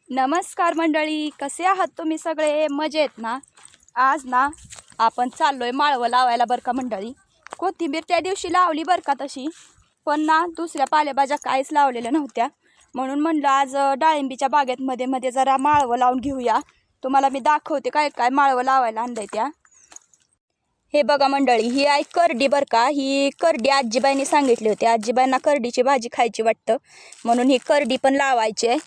नमस्कार मंडळी, कसे आहात तुम्ही सगळे? मजेत ना? आज ना आपण चाललोय माळवं लावायला बरं का मंडळी. कोथिंबीर त्या दिवशी लावली बरं का तशी, पण ना दुसऱ्या पालेभाज्या काहीच लावलेल्या नव्हत्या. म्हणून म्हणलं आज डाळिंबीच्या बागेत मध्ये जरा माळवं लावून घेऊया. तुम्हाला मी दाखवते काय काय माळवं लावायला आणलंय त्या. हे बघा मंडळी, ही आहे करडी बरं का. ही करडी आजीबाईंनी सांगितली होती. आजीबाईंना करडीची भाजी खायची वाटतं, म्हणून ही करडी पण लावायची आहे.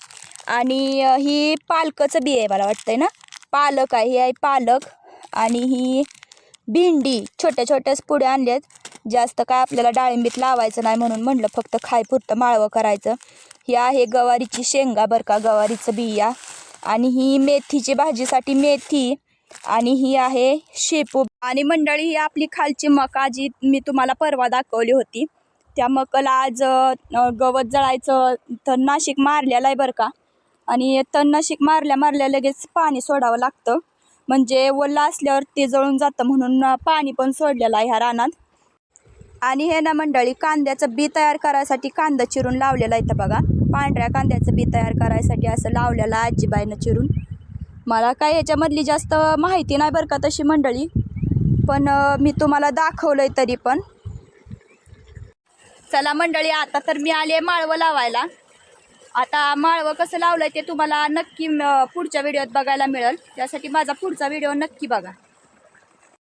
आणि ही पालकचं बी आहे मला वाटतंय ना, पालक आहे. ही आहे पालक. आणि ही भेंडी छोट्या छोट्याच पुढे आणल्यात. जास्त काय आपल्याला डाळिंबीत लावायचं नाही, म्हणून म्हणलं फक्त खायपुरतं माळवं करायचं. ही आहे गवारीची शेंगा बरं का, गवारीचं बिया. आणि ही मेथीची भाजीसाठी मेथी. आणि ही आहे शेपू. आणि मंडळी, ही आपली खालची मका जी मी तुम्हाला परवा दाखवली होती, त्या मकाला आज गवत जळायचं तणनाशक मारलेलं आहे बरं का. आणि तणनाशक मारल्या लगेच पाणी सोडावं लागतं, म्हणजे ओलं असल्यावर ते जळून जातं, म्हणून पाणी पण सोडलेलं आहे ह्या रानात. आणि हे ना मंडळी, कांद्याचं बी तयार करायसाठी कांदा चिरून लावलेलं आहे. तर बघा, पांढऱ्या कांद्याचं बी तयार करायसाठी असं लावलेलं आहे आजीबाईनं चिरून. मला काय ह्याच्यामधली जास्त माहिती नाही बरं का तशी मंडळी, पण मी तुम्हाला दाखवलंय तरी पण. चला मंडळी, आता तर मी आले माळवं लावायला. आता माळवं कसं लावलंय ते तुम्हाला नक्की पुढच्या व्हिडिओत बघायला मिळेल. त्यासाठी माझा पुढचा व्हिडिओ नक्की बघा.